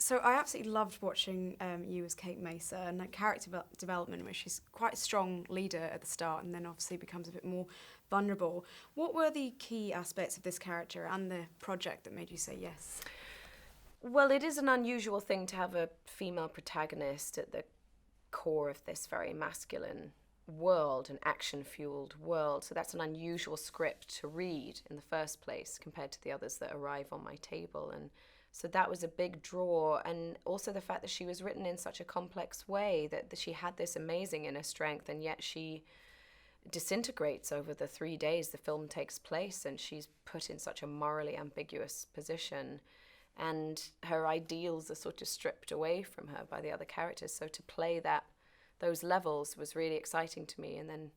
So I absolutely loved watching you as Kate Mesa, and that character development where she's quite a strong leader at the start and then obviously becomes a bit more vulnerable. What were the key aspects of this character and the project that made you say yes? Well, it is an unusual thing to have a female protagonist at the core of this very masculine world, an action-fueled world. So that's an unusual script to read in the first place compared to the others that arrive on my table. And so that was a big draw. And also the fact that she was written in such a complex way, that she had this amazing inner strength, and yet she disintegrates over the 3 days the film takes place, and she's put in such a morally ambiguous position. And her ideals are sort of stripped away from her by the other characters. So to play those levels was really exciting to me. And then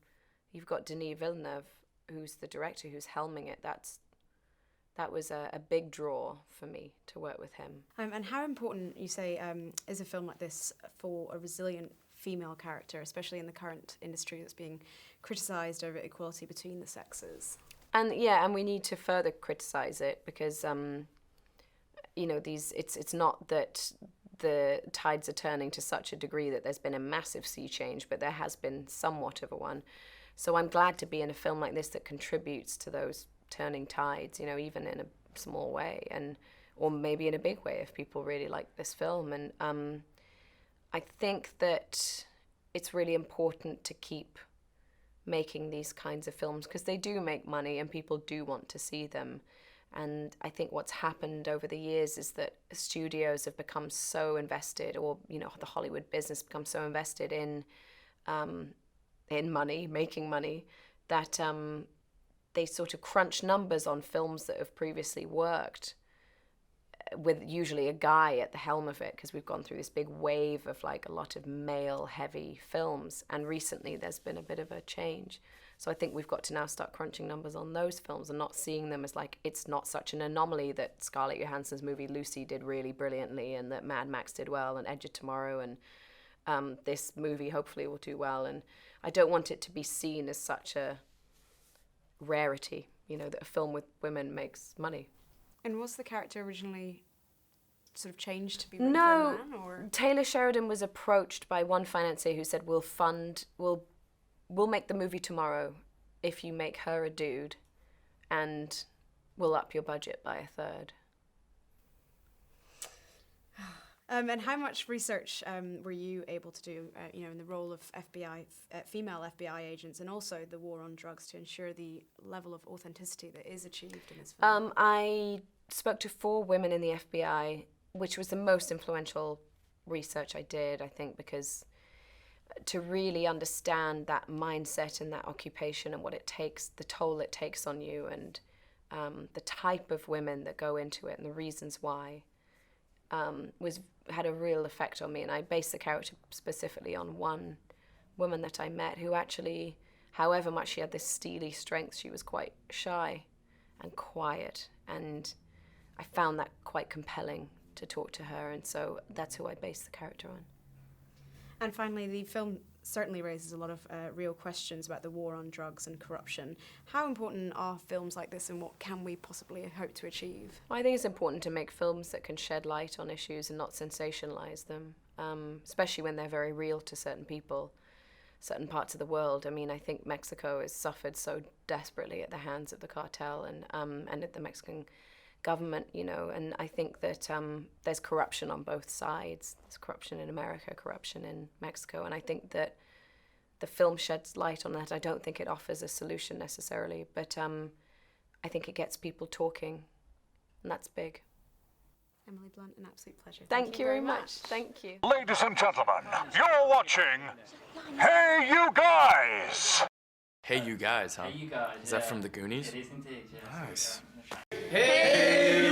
you've got Denis Villeneuve, who's the director, who's helming it. That was a big draw for me to work with him. And how important, you say, is a film like this for a resilient female character, especially in the current industry that's being criticised over equality between the sexes? And we need to further criticise it because it's not that the tides are turning to such a degree that there's been a massive sea change, but there has been somewhat of a one. So I'm glad to be in a film like this that contributes to those turning tides, even in a small way, or maybe in a big way if people really like this film. And I think that it's really important to keep making these kinds of films because they do make money and people do want to see them. And I think what's happened over the years is that studios have become so invested, or the Hollywood business becomes so invested in money, making money, that they sort of crunch numbers on films that have previously worked with usually a guy at the helm of it, because we've gone through this big wave of like a lot of male-heavy films, and recently there's been a bit of a change. So I think we've got to now start crunching numbers on those films and not seeing them as like, it's not such an anomaly that Scarlett Johansson's movie Lucy did really brilliantly and that Mad Max did well and Edge of Tomorrow and this movie hopefully will do well. And I don't want it to be seen as such a rarity, that a film with women makes money. And was the character originally sort of changed to be written for a man? Or? Taylor Sheridan was approached by one financier who said, we'll make the movie tomorrow if you make her a dude, and we'll up your budget by a third. And how much research were you able to do, in the role of female FBI agents, and also the war on drugs, to ensure the level of authenticity that is achieved in this film? I spoke to 4 women in the FBI, which was the most influential research I did, I think, because to really understand that mindset and that occupation and what it takes, the toll it takes on you, and the type of women that go into it and the reasons why, had a real effect on me. And I based the character specifically on one woman that I met who actually, however much she had this steely strength, she was quite shy and quiet, and I found that quite compelling to talk to her, and so that's who I based the character on. And finally, the film certainly raises a lot of real questions about the war on drugs and corruption. How important are films like this, and what can we possibly hope to achieve? Well, I think it's important to make films that can shed light on issues and not sensationalize them, especially when they're very real to certain people, certain parts of the world. I mean, I think Mexico has suffered so desperately at the hands of the cartel and at the Mexican government, and I think that there's corruption on both sides. There's corruption in America, corruption in Mexico, and I think that the film sheds light on that. I don't think it offers a solution necessarily, but I think it gets people talking, and that's big. Emily Blunt, an absolute pleasure. Thank you very much. Thank you. Ladies and gentlemen, you're watching Hey You Guys! Hey You Guys, huh? Hey You Guys. Is that from the Goonies? It is indeed, yes. Nice. Hey